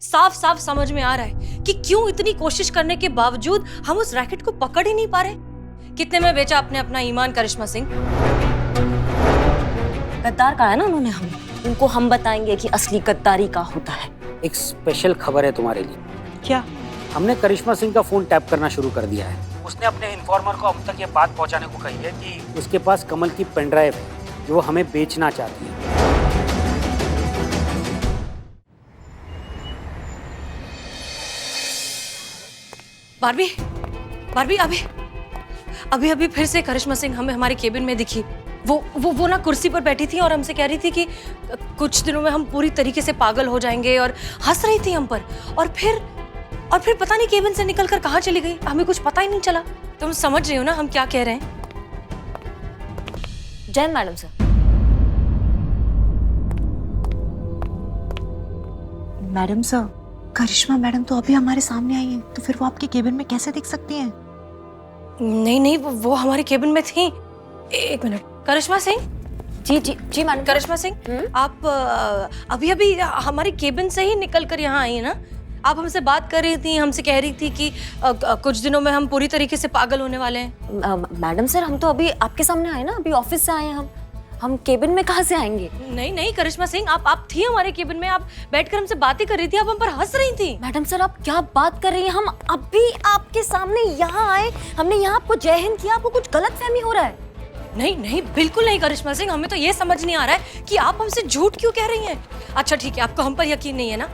साफ साफ समझ में आ रहा है कि क्यों इतनी कोशिश करने के बावजूद हम उस रैकेट को पकड़ ही नहीं पा रहे। कितने में बेचा आपने अपना ईमान करिश्मा सिंह? गद्दार कहा है ना उन्होंने, उनको हम बताएंगे कि असली गद्दारी का होता है। एक स्पेशल खबर है तुम्हारे लिए। क्या? हमने करिश्मा सिंह का फोन टैप करना शुरू कर दिया है। उसने अपने इन्फॉर्मर को हम तक ये बात पहुंचाने को कही है कि उसके पास कमल की पेनड्राइव है जो वो हमें बेचना चाहती है। बारबी, बारबी अभी अभी फिर से करिश्मा सिंह हमें हमारे केबिन में दिखी। वो ना कुर्सी पर बैठी थी और हमसे कह रही थी कि कुछ दिनों में हम पूरी तरीके से पागल हो जाएंगे और हंस रही थी हम पर। और फिर पता नहीं केबिन से निकलकर कहाँ चली गई, हमें कुछ पता ही नहीं चला। तुम समझ रही हो ना हम क्या कह रहे हैं? Jain madam sir. Madam sir, Karishma madam तो अभी हमारे सामने आई हैं, तो फिर वो आपके केबिन में कैसे दिख सकती हैं? नहीं, वो हमारे केबिन में थी। एक मिनट, करिश्मा सिंह। जी मैडम। करिश्मा सिंह, आप अभी अभी हमारे केबिन से ही निकलकर यहाँ आई है ना? आप हमसे बात कर रही थी, हमसे कह रही थी कि कुछ दिनों में हम पूरी तरीके से पागल होने वाले हैं। मैडम सर, हम तो अभी आपके सामने आए ना, अभी ऑफिस से आए हैं हम केबिन में कहाँ से आएंगे? नहीं करिश्मा सिंह, आप थी हमारे केबिन में, आप बैठकर हमसे बातें कर रही थी, आप हम पर हंस रही थी। मैडम सर, आप क्या बात कर रही हैं? हम अभी आपके सामने यहाँ आए, हमने यहाँ आपको जय हिंद किया, आपको कुछ गलतफहमी हो रहा है। नहीं, बिल्कुल नहीं करिश्मा सिंह, हमें तो ये समझ नहीं आ रहा है कि आप हमसे झूठ क्यों कह रही हैं। अच्छा ठीक है, आपको हम पर यकीन नहीं है ना?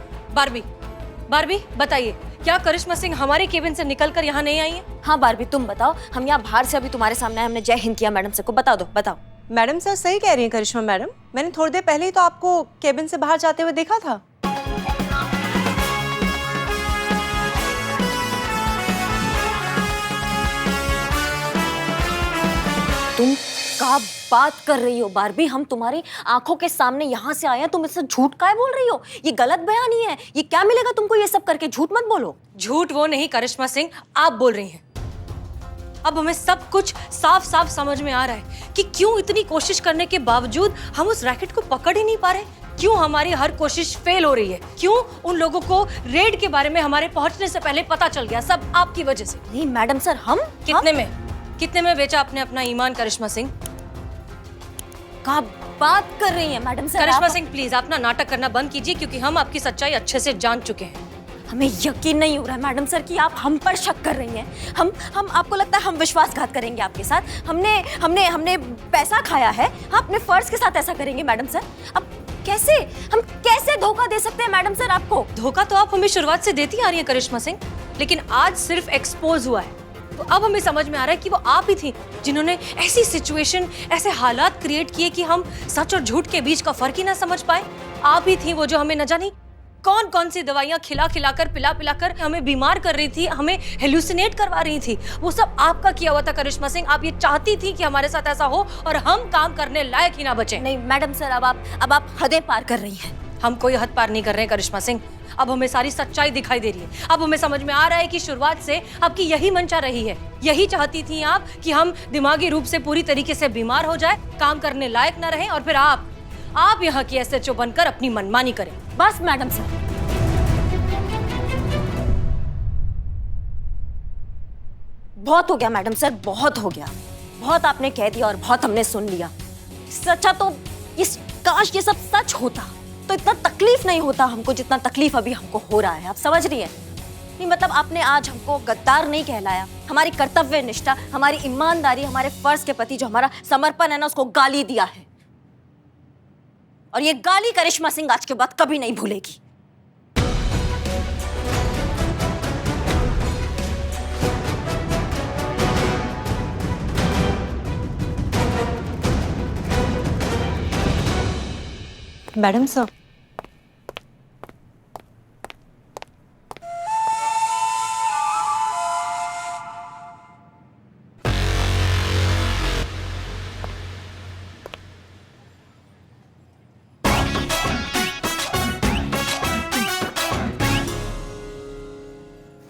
बारबी बताइए, क्या करिश्मा सिंह हमारे केबिन से निकलकर यहाँ नहीं आई है? हाँ बारबी, तुम बताओ। हम यहाँ बाहर से अभी तुम्हारे सामने आए, हमने जय हिंद किया मैडम सर को। बताओ। मैडम सर सही कह रही हैं करिश्मा मैडम, मैंने थोड़ी देर पहले ही तो आपको केबिन से बाहर जाते हुए देखा था। तुम क्या बात कर रही हो बारबी? हम तुम्हारी आंखों के सामने यहाँ से आए हैं, तुम इससे झूठ काहे बोल रही हो? ये गलत बयानी है। ये क्या मिलेगा तुमको ये सब करके? झूठ मत बोलो। झूठ वो नहीं करिश्मा सिंह, आप बोल रही हैं। अब हमें सब कुछ साफ साफ समझ में आ रहा है कि क्यों इतनी कोशिश करने के बावजूद हम उस रैकेट को पकड़ ही नहीं पा रहे। क्यों हमारी हर कोशिश फेल हो रही है। क्यों उन लोगों को रेड के बारे में हमारे पहुंचने से पहले पता चल गया। सब आपकी वजह से। नहीं मैडम सर, हम कितने में बेचा आपने अपना ईमान करिश्मा सिंह? क्या बात कर रही हैं madam sir? Karishma Singh please, आप ना नाटक करना बंद कीजिए, क्योंकि हम आपकी सच्चाई अच्छे से जान चुके हैं। हमें यकीन नहीं हो रहा है मैडम सर कि आप हम पर शक कर रही हैं। हम आपको लगता है हम विश्वासघात करेंगे आपके साथ? हमने पैसा खाया है, हाँ, अपने फर्ज के साथ ऐसा करेंगे मैडम सर? अब हम कैसे धोखा दे सकते हैं मैडम सर आपको? धोखा तो आप हमें शुरुआत से देती आ रही हैं करिश्मा सिंह, लेकिन आज सिर्फ एक्सपोज हुआ है। तो अब हमें समझ में आ रहा है कि वो आप ही थी जिन्होंने ऐसी सिचुएशन, ऐसे हालात क्रिएट किए कि हम सच और झूठ के बीच का फर्क ही ना समझ पाए। आप ही थी वो जो हमें न जानी कौन सी दवाइयां पिला पिलाकर हमें बीमार कर रही थी, हमें हेलुसिनेट करवा रही थी। वो सब आपका किया हुआ था करिश्मा सिंह। आप ये चाहती थी कि हमारे साथ ऐसा हो और हम काम करने लायक ही ना बचे। नहीं मैडम सर, अब आप हदें पार कर रही हैं। हम कोई हद पार नहीं कर रहे हैं करिश्मा सिंह। अब हमें सारी सच्चाई दिखाई दे रही है। अब हमें समझ में आ रहा है कि शुरुआत से आपकी यही मंशा रही है। यही चाहती थी आप कि हम दिमागी रूप से पूरी तरीके से बीमार हो जाए, काम करने लायक ना रहें, और फिर आप यहाँ की SHO बनकर अपनी मनमानी करें। बस मैडम सर, बहुत हो गया मैडम सर, बहुत हो गया। बहुत आपने कह दिया और बहुत हमने सुन लिया। सच्चा तो काश ये सब सच होता तो इतना तकलीफ नहीं होता हमको जितना तकलीफ अभी हमको हो रहा है। आप समझ रही हैं? नहीं मतलब आपने आज हमको गद्दार नहीं कहलाया। हमारी कर्तव्य निष्ठा, हमारी ईमानदारी, हमारे फर्ज के प्रति जो हमारा समर्पण है ना, उसको गाली दिया है। और ये गाली करिश्मा सिंह आज के बाद कभी नहीं भूलेगी। मैडम सर,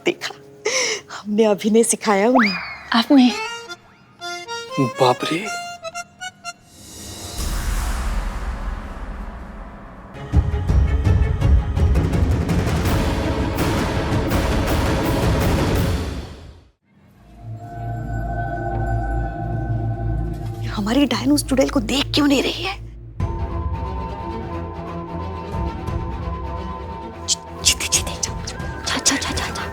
देखा, हमने अभिनय सिखाया उन्हें। आपने? बाप रे, हमारी डायन उस चुड़ैल को देख क्यों नहीं रही है? जीते जीते जा जा जा जा जा।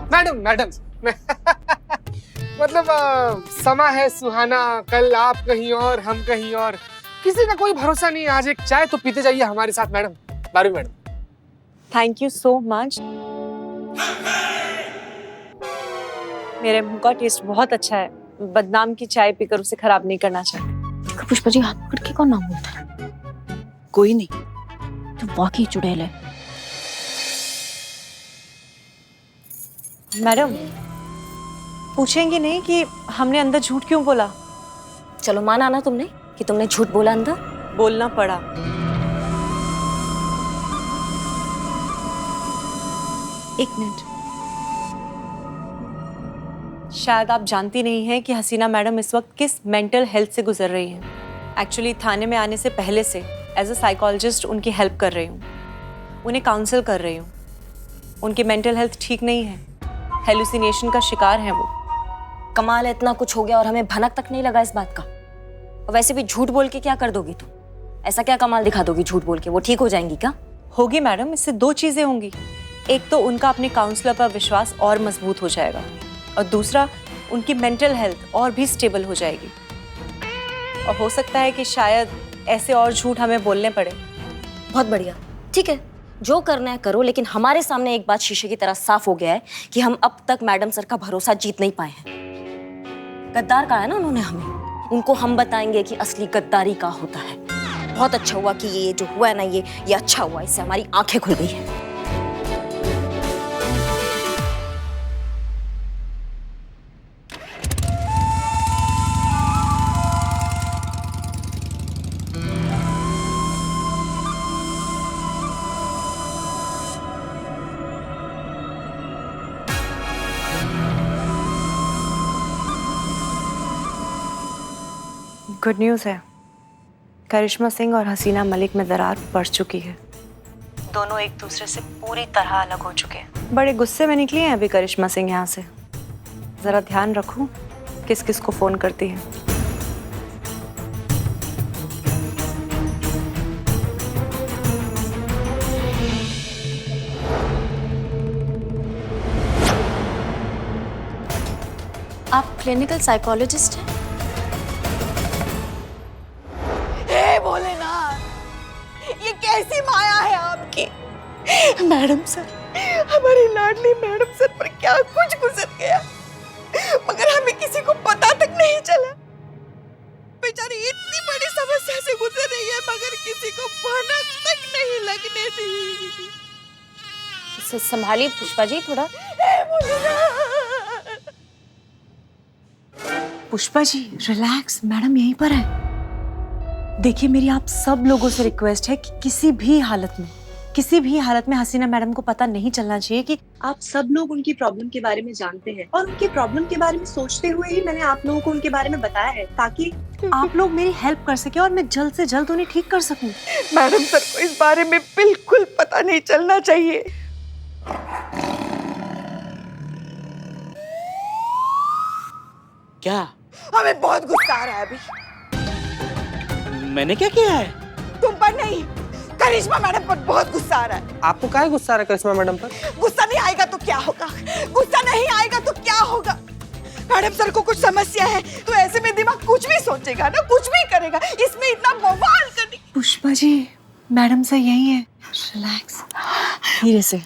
मैडम मतलब समा है सुहाना, कल आप कहीं और हम कहीं और, किसी का कोई भरोसा नहीं है। आज एक चाय तो पीते जाइए हमारे साथ मैडम। बारू madam. Thank you so much. मेरे मुंह का टेस्ट बहुत अच्छा है, बदनाम की चाय पीकर उसे खराब नहीं करना चाहती। देखो पुष्पा जी, हाथ पकड़ के कौन नाम बोलता है? कोई नहीं, तो वाकई चुड़ैल है। मैडम पूछेंगी नहीं कि हमने अंदर झूठ क्यों बोला? चलो माना ना तुमने कि तुमने झूठ बोला अंदर? बोलना पड़ा। एक मिनट, शायद आप जानती नहीं हैं कि हसीना मैडम इस वक्त किस मेंटल हेल्थ से गुजर रही हैं। एक्चुअली थाने में आने से पहले से एज अ साइकोलॉजिस्ट उनकी हेल्प कर रही हूँ, उन्हें काउंसिल कर रही हूँ। उनकी मेंटल हेल्थ ठीक नहीं है, हेलुसिनेशन का शिकार हैं वो। कमाल है, इतना कुछ हो गया और हमें भनक तक नहीं लगा इस बात का। और वैसे भी झूठ बोल के क्या कर दोगी तुम? ऐसा क्या कमाल दिखा दोगी झूठ बोल के? वो ठीक हो जाएंगी क्या? होगी मैडम, इससे दो चीजें होंगी। एक तो उनका अपने काउंसलर पर विश्वास और मजबूत हो जाएगा, और दूसरा उनकी मेंटल हेल्थ और भी स्टेबल हो जाएगी। और हो सकता है कि शायद ऐसे और झूठ हमें बोलने पड़े। बहुत बढ़िया, ठीक है, जो करना है करो, लेकिन हमारे सामने एक बात शीशे की तरह साफ हो गया है कि हम अब तक मैडम सर का भरोसा जीत नहीं पाए हैं। गद्दार कहा है ना उन्होंने हमें, उनको हम बताएंगे कि असली गद्दारी का होता है। बहुत अच्छा हुआ कि ये जो हुआ है ना, ये अच्छा हुआ, इससे हमारी आंखें खुल गई हैं। गुड न्यूज़ है, करिश्मा सिंह और हसीना मलिक में दरार पड़ चुकी है। दोनों एक दूसरे से पूरी तरह अलग हो चुके हैं। बड़े गुस्से में निकली हैं अभी करिश्मा सिंह यहाँ से। जरा ध्यान रखो किस किस को फोन करती है। आप क्लिनिकल साइकोलॉजिस्ट हैं? ये कैसी माया है आपकी? मैडम सर, हमारी लाडली मैडम सर पर क्या कुछ गुजर गया, मगर हमें किसी को पता तक नहीं चला। बेचारी इतनी बड़ी समस्या से गुजर रही है, मगर किसी को भनक तक नहीं लगने दी। संभालिए पुष्पा जी थोड़ा। पुष्पा जी रिलैक्स, मैडम यहीं पर है। देखिए, मेरी आप सब लोगों से रिक्वेस्ट है कि किसी भी हालत में हसीना मैडम को पता नहीं चलना चाहिए कि आप सब लोग उनकी प्रॉब्लम के बारे में जानते हैं, और उनकी प्रॉब्लम के बारे में सोचते हुए ही मैंने आप लोगों को उनके बारे में बताया है, ताकि आप लोग मेरी हेल्प कर सके और मैं जल्द से जल्द उन्हें ठीक कर सकूं। मैडम सर को इस बारे में बिल्कुल पता नहीं चलना चाहिए। क्या? हमें बहुत गुस्सा आ रहा है अभी। मैंने क्या किया है? तुम पर नहीं, करिश्मा मैडम पर बहुत गुस्सा आ रहा है। आपको क्या गुस्सा आ रहा है करिश्मा मैडम पर? गुस्सा नहीं आएगा तो क्या होगा? गुस्सा नहीं आएगा तो क्या होगा? मैडम सर को कुछ समस्या है तो ऐसे में दिमाग कुछ भी सोचेगा ना, कुछ भी करेगा। इसमें इतना बवाल करने। पुष्पा जी, मैडम सर यही है, रिलैक्स, धीरे से।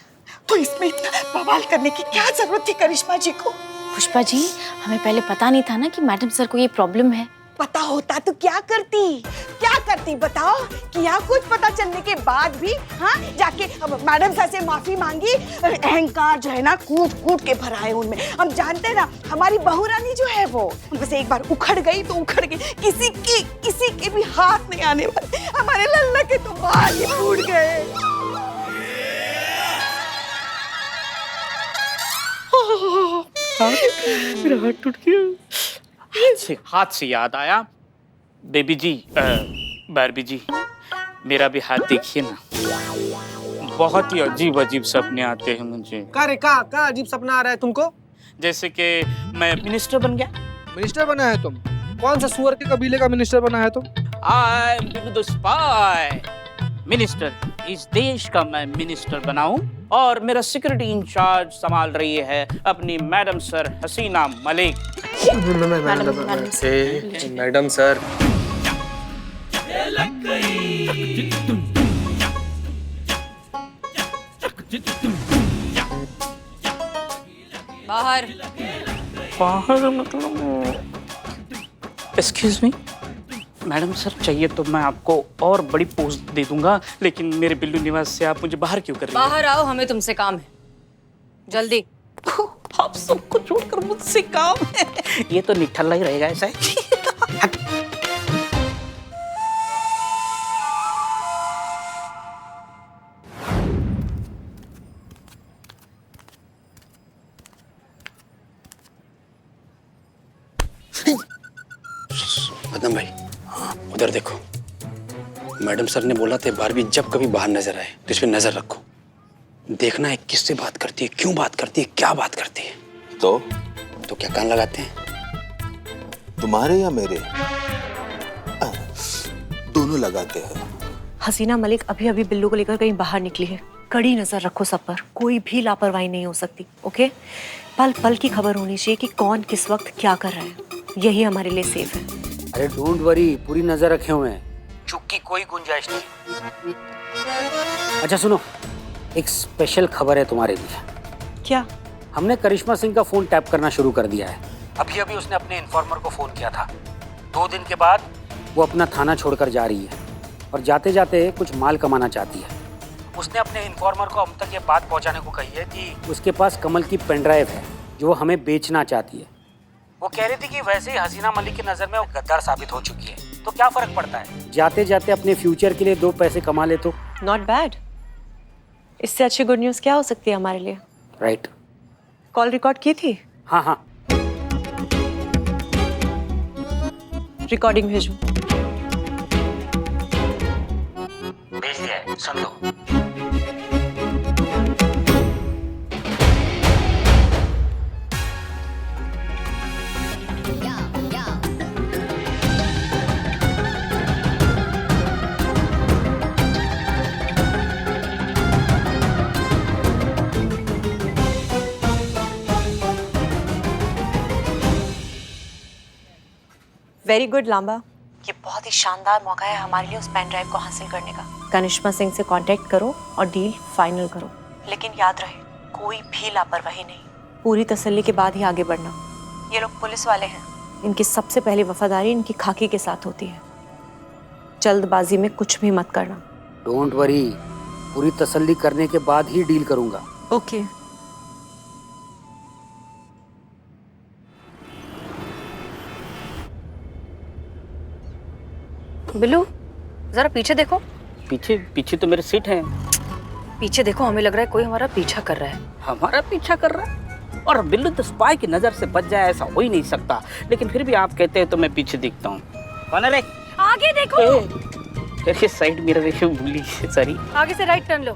तो इसमें इतना बवाल करने की क्या जरूरत थी करिश्मा जी को? पुष्पा जी, हमें पहले पता नहीं था ना कि मैडम सर को ये प्रॉब्लम है। पता होता तो क्या करती बताओ? क्या कुछ पता चलने के बाद भी हाँ जाके मैडम सर से माफी मांगी। अहंकार जो है ना कूट कूट के भरा है उनमें। हम जानते हैं ना, हमारी बहू रानी जो है वो बस एक बार उखड़ गई तो उखड़ गई, किसी के भी हाथ नहीं आने वाले। हमारे लल्ला के तो बाल ही फूट गए। मेरा हाथ टूट गया। हाथ से याद आया, बेबी जी, बारबी जी, मेरा भी हाथ देखिए ना। बहुत ही अजीब अजीब सपने आते हैं मुझे। का अजीब सपना आ रहा है तुमको? जैसे कि मैं मिनिस्टर बन गया। मिनिस्टर बना है तुम? कौन सा सुअर के कबीले का मिनिस्टर बना है तुम? I am Billu the spy. Minister, इस देश का मैं मिनिस्टर बनाऊं और मेरा सिक्योरिटी इंचार्ज संभाल रही है अपनी madam sir Hasina Malik. Madam sir. बाहर। बाहर मतलब? एक्सक्यूज मी मैडम सर, चाहिए तो मैं आपको और बड़ी पोस्ट दे दूंगा, लेकिन मेरे बिल्लू निवास से आप मुझे बाहर क्यों कर रही हैं? बाहर आओ, हमें तुमसे काम है, जल्दी। आप सबको छोड़कर मुझसे काम है? ये तो निठल्ला ही रहेगा ऐसा है। मदन भाई, उधर देखो। मैडम सर ने बोला था बारबी जब कभी बाहर नजर आए तो इस पे नजर रखो। देखना है किससे बात करती है, क्यों बात करती है, क्या बात करती है। तो क्या कान लगाते हैं? तुम्हारे या मेरे? दोनों लगाते हैं। हसीना मलिक अभी अभी बिल्लू को लेकर कहीं बाहर निकली है। कड़ी नजर रखो सब पर, कोई भी लापरवाही नहीं हो सकती। ओके, पल पल की खबर होनी चाहिए कि कौन किस वक्त क्या कर रहा है। यही हमारे लिए सेफ है। अरे डोंट वरी, पूरी नजर रखे हुए हैं, चूक की कोई गुंजाइश नहीं। अच्छा सुनो, एक स्पेशल खबर है तुम्हारे लिए। क्या? हमने करिश्मा सिंह का फोन टैप करना शुरू कर दिया है। अभी अभी उसने अपने इन्फॉर्मर को फोन किया था। 2 दिन के बाद वो अपना थाना छोड़कर जा रही है और जाते जाते कुछ माल कमाना चाहती है। उसने अपने इन्फॉर्मर को हम तक ये बात पहुंचाने को कही है कि उसके पास कमल की पेन ड्राइव है जो वो हमें बेचना चाहती है। वो कह रही थी कि वैसे ही हसीना मलिक की नज़र में वो गद्दार साबित हो चुकी है, तो क्या फर्क पड़ता है, जाते जाते अपने फ्यूचर के लिए 2 पैसे कमा ले तो। Not bad. इससे अच्छी गुड न्यूज़ क्या हो सकती है हमारे लिए? राइट। कॉल रिकॉर्ड की थी? हाँ हाँ, रिकॉर्डिंग भेजो। भेज दिया है, सुन लो। वेरी गुड लांबा, ये बहुत ही शानदार मौका है हमारे लिए उस पेन ड्राइव को हासिल करने का। करिश्मा सिंह से कांटेक्ट करो और डील फाइनल करो, लेकिन याद रहे कोई भी लापरवाही नहीं। पूरी तसल्ली के बाद ही आगे बढ़ना। ये लोग पुलिस वाले हैं, इनकी सबसे पहली वफादारी इनकी खाकी के साथ होती है। जल्दबाजी में कुछ भी मत करना। डोंट वरी, पूरी तसल्ली करने के बाद ही डील करूंगा। ओके। बिल्लू, जरा पीछे देखो। पीछे? पीछे तो मेरे सीट है। पीछे देखो, हमें लग रहा है कोई हमारा पीछा कर रहा है। हमारा पीछा कर रहा है? और बिल्लू तो स्पाई की नजर से बच जाए ऐसा हो ही नहीं सकता, लेकिन फिर भी आप कहते हैं तो मैं पीछे दिखता हूँ। कौन है रे? आगे देखो। ये साइड मिरर देखो, भूली सॉरी। आगे से राइट टर्न लो।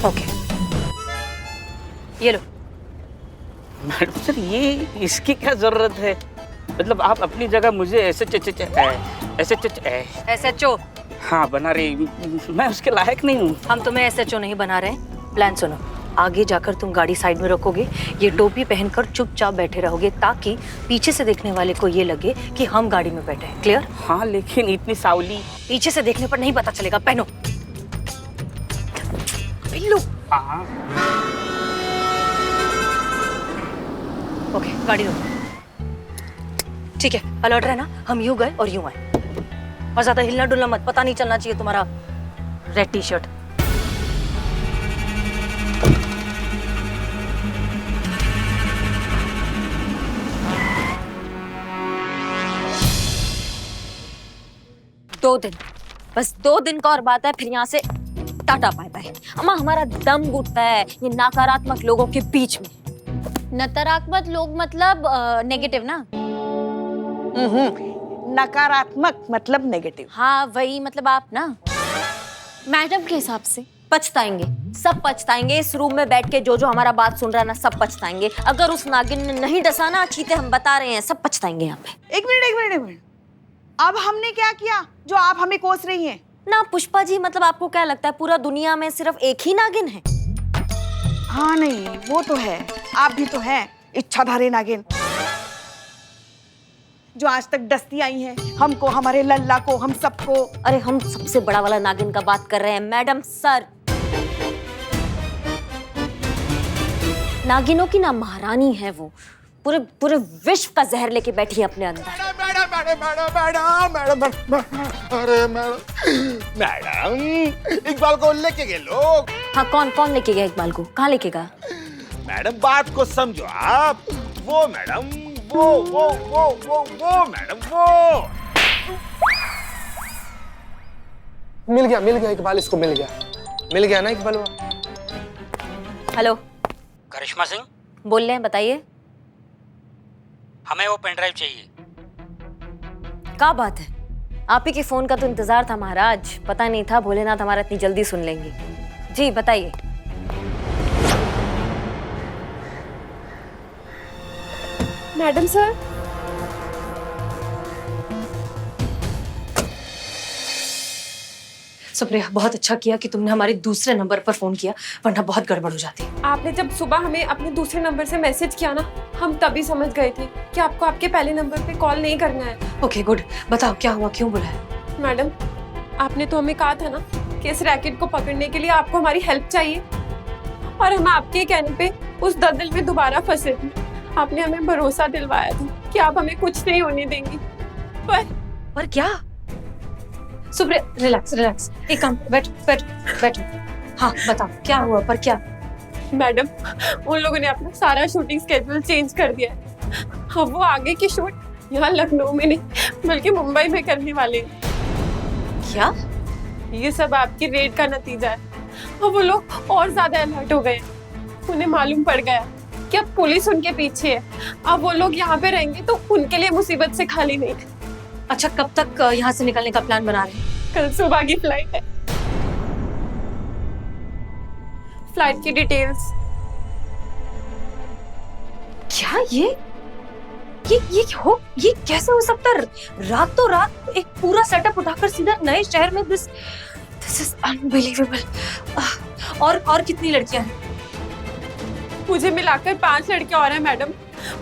ओके, ये लो। मैडम सर, ये इसकी क्या जरूरत है? मतलब आप अपनी जगह मुझे ऐसे SHO हाँ बना रही, मैं उसके लायक नहीं हूँ। हम तुम्हें SHO नहीं बना रहे। प्लान सुनो, आगे जाकर तुम गाड़ी साइड में रखोगे, ये टोपी पहनकर चुपचाप बैठे रहोगे ताकि पीछे से देखने वाले को ये लगे कि हम गाड़ी में बैठे हैं। क्लियर? हाँ, लेकिन इतनी सावली पीछे से देखने पर नहीं पता चलेगा। पहनो। बिल्लू। हाँ। ओके, गाड़ी रोको। ठीक है, अलर्ट रहना। हम यूं गए और यूं आए, और ज्यादा हिलना डुलना मत। पता नहीं चलना चाहिए तुम्हारा रेड टी-शर्ट। दो दिन, बस 2 दिन का और बात है, फिर यहाँ से टाटा बाय बाय। अम्मा, हमारा दम घुटता है ये नकारात्मक लोगों के बीच में। नकारात्मक लोग मतलब नेगेटिव ना? नकारात्मक मतलब नेगेटिव। हाँ वही, मतलब आप ना। मैडम के हिसाब से पछताएंगे, सब पछताएंगे। इस रूम में बैठ के जो जो हमारा बात सुन रहा है ना, सब पछताएंगे। अगर उस नागिन ने नहीं डसा ना, चीते हम बता रहे हैं, सब पछताएंगे यहाँ पे। एक मिनट। अब हमने क्या किया जो आप हमें कोस रही हैं? ना पुष्पा जी, मतलब आपको क्या लगता है पूरा दुनिया में सिर्फ एक ही नागिन है? हाँ नहीं, वो तो है, आप भी तो हैं इच्छाधारी नागिन, जो आज तक डसती आई हैं हमको, हमारे लल्ला को, हम सबको। अरे हम सबसे बड़ा वाला नागिन का बात कर रहे हैं मैडम सर। नागिनों की ना महारानी है वो, पूरे विश्व का जहर लेके बैठी है अपने अंदर। मैडम इकबाल को लेके गए लोग। हाँ, कौन लेके गया इकबाल को? कहाँ लेके गया? मैडम बात को समझो आप। वो मैडम वो मैडम वो। मिल गया इकबाल, इसको मिल गया ना इकबाल। हेलो, करिश्मा सिंह बोल रहे हैं, बताइए। हमें वो पेन ड्राइव चाहिए। क्या बात है? आप ही के फोन का तो इंतजार था महाराज, पता नहीं था भोलेनाथ हमारा इतनी जल्दी सुन लेंगे। जी बताइए। मैडम सर, सुप्रिया, बहुत अच्छा किया कि तुमने हमारे दूसरे नंबर पर फोन किया, वरना बहुत गड़बड़ हो जाती। आपने जब सुबह हमें अपने दूसरे नंबर से मैसेज किया ना, हम तभी समझ गए थे कि आपको आपके पहले नंबर पे कॉल नहीं करना है। ओके गुड, बताओ क्या हुआ, क्यों बुलाया? मैडम, आपने तो हमें कहा था ना कि इस रैकेट को पकड़ने के लिए आपको हमारी हेल्प चाहिए, और हम आपके कहने पे उस दलदल में दोबारा फंसे थे। आपने हमें भरोसा दिलवाया था कि आप हमें कुछ नहीं होने देंगी, पर क्या? सुप्रिया रिलैक्स, एक काम, बैठो। हाँ बताओ क्या हुआ, पर क्या? मैडम, उन लोगों ने अपना सारा शूटिंग स्केड्यूल चेंज कर दिया है। अब वो आगे की शूट यहाँ लखनऊ में नहीं बल्कि मुंबई में करने वाले हैं। क्या? ये सब आपकी रेड का नतीजा है। अब वो लोग और ज्यादा अलर्ट हो गए, उन्हें मालूम पड़ गया कि अब पुलिस उनके पीछे है। अब वो लोग यहाँ पे रहेंगे तो उनके लिए मुसीबत से खाली नहीं। अच्छा, कब तक यहाँ से निकलने का प्लान बना रहे हैं? कल सुबह की फ्लाइट है। फ्लाइट की डिटेल्स। क्या ये कैसे हो सकता है? रातों रात एक पूरा सेटअप उठाकर सीधा नए शहर में। This is unbelievable. और कितनी लड़कियां हैं? मुझे मिलाकर 5 लड़के और हैं मैडम,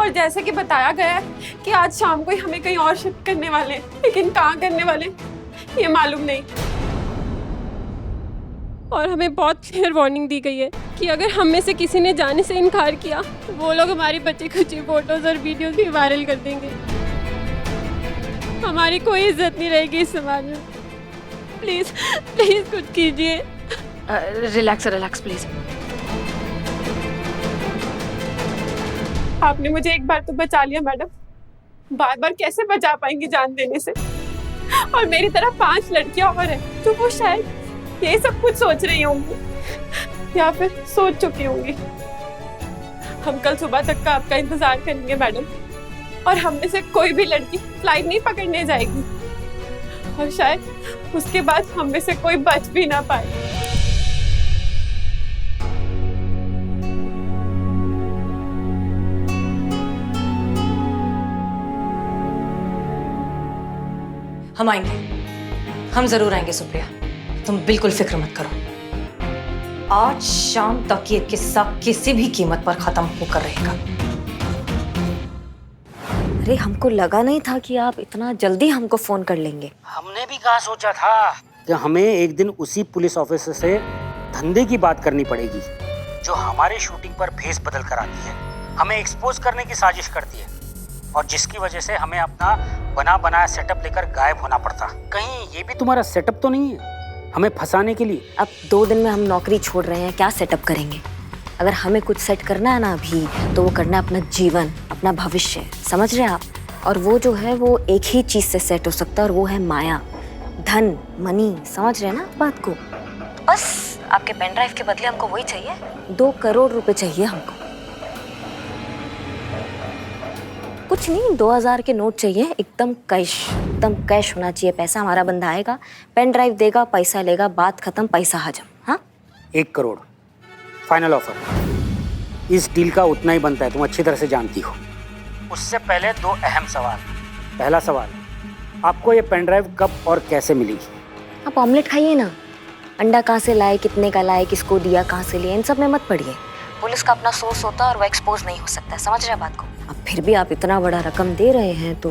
और जैसे कि बताया गया है कि आज शाम को ही हमें कहीं और शिफ्ट करने वाले हैं, लेकिन कहाँ करने वाले ये मालूम नहीं। और हमें बहुत क्लियर वार्निंग दी गई है कि अगर हम में से किसी ने जाने से इनकार किया तो वो लोग हमारी बच्चे कुछ फोटोज और वीडियोस भी वायरल कर देंगे। हमारी कोई इज्जत नहीं रहेगी इस समाज में। प्लीज कुछ कीजिए। Relax please. आपने मुझे एक बार तो बचा लिया मैडम, बार कैसे बचा पाएंगी जान देने से? और मेरी तरह 5 लड़कियां और हैं तो वो शायद ये सब कुछ सोच रही होंगी या फिर सोच चुकी होंगी। हम कल सुबह तक का आपका इंतजार करेंगे मैडम, और हम में से कोई भी लड़की फ्लाइट नहीं पकड़ने जाएगी, और शायद उसके बाद हम में से कोई बच भी ना पाए। हम आएंगे, हम जरूर आएंगे सुप्रिया, तुम बिल्कुल फिक्र मत करो। आज शाम तक ये किस्सा किसी भी कीमत पर खत्म होकर रहेगा। अरे हमको लगा नहीं था कि आप इतना जल्दी हमको फोन कर लेंगे। हमने भी कहाँ सोचा था कि हमें एक दिन उसी पुलिस ऑफिसर से धंधे की बात करनी पड़ेगी जो हमारे शूटिंग पर भेस बदल कर आती है, हमें एक्सपोज करने की साजिश करती है, और जिसकी वजह से हमें अपना बना बनाया सेटअप लेकर गायब होना पड़ता। कहीं ये भी तुम्हारा सेटअप तो नहीं है हमें फंसाने के लिए? अब 2 दिन में हम नौकरी छोड़ रहे हैं, क्या सेटअप करेंगे? अगर हमें कुछ सेट करना है ना अभी, तो वो करना है अपना जीवन, अपना भविष्य, समझ रहे हैं आप? और वो जो है वो एक ही चीज से सेट हो सकता है, और वो है माया, धन, मनी, समझ रहे हैं ना बात को? बस आपके पेन ड्राइव के बदले हमको वही चाहिए, 2 करोड़ रुपए चाहिए हमको। कुछ नहीं, 2000 के नोट चाहिए, एकदम कैश। एकदम कैश होना चाहिए पैसा। हमारा बंदा आएगा, पेन ड्राइव देगा, पैसा लेगा, बात खत्म, पैसा हजम। हाँ 1 करोड़ फाइनल ऑफर। इस डील का उतना ही बनता है, तुम अच्छी तरह से जानती हो। उससे पहले 2 अहम सवाल। पहला सवाल, आपको ये पेन ड्राइव कब और कैसे मिली? आप ऑमलेट खाइए ना। अंडा कहाँ से लाए, कितने का लाए, किसको दिया, कहाँ से लिए, इन सब में मत पड़िए। पुलिस का अपना सोर्स होता है और वो एक्सपोज नहीं हो सकता, समझ रहे हैं बात को? अब फिर भी आप इतना बड़ा रकम दे रहे हैं तो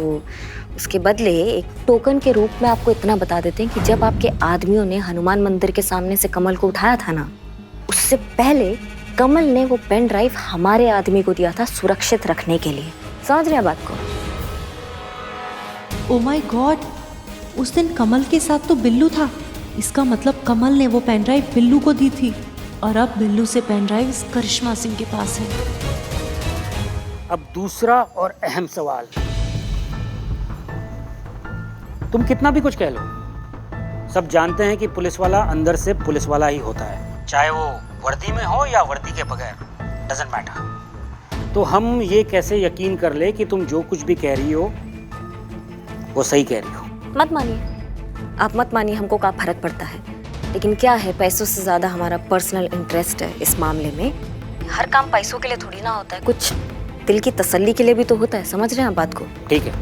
उसके बदले एक टोकन के रूप में आपको इतना बता देते हैं कि जब आपके आदमियों ने हनुमान मंदिर के सामने से कमल को उठाया था ना, उससे पहले कमल ने वो पेन ड्राइव हमारे आदमी को दिया था सुरक्षित रखने के लिए। समझ रहे हैं बात को? ओ माय गॉड, उस दिन कमल के साथ तो बिल्लू था। इसका मतलब कमल ने वो पेन ड्राइव बिल्लू को दी थी और अब बिल्लू से पेन ड्राइव करिश्मा सिंह के पास है। अब दूसरा और अहम सवाल, तुम कितना भी कुछ कह लो, सब जानते हैं कि पुलिस वाला अंदर से पुलिस वाला ही होता है, चाहे वो वर्दी में हो या वर्दी के बगैर, डजंट मैटर। तो हम ये कैसे यकीन कर ले कि तुम जो कुछ भी कह रही हो वो सही कह रही हो? मत मानिए, आप मत मानिए, हमको क्या फर्क पड़ता है। लेकिन क्या है, पैसों से ज़्यादा हमारा पर्सनल इंटरेस्ट है इस मामले में। हर काम पैसों के लिए थोड़ी ना होता है, कुछ दिल की तसल्ली के लिए भी तो होता है। समझ रहे हैं बात को? ठीक है,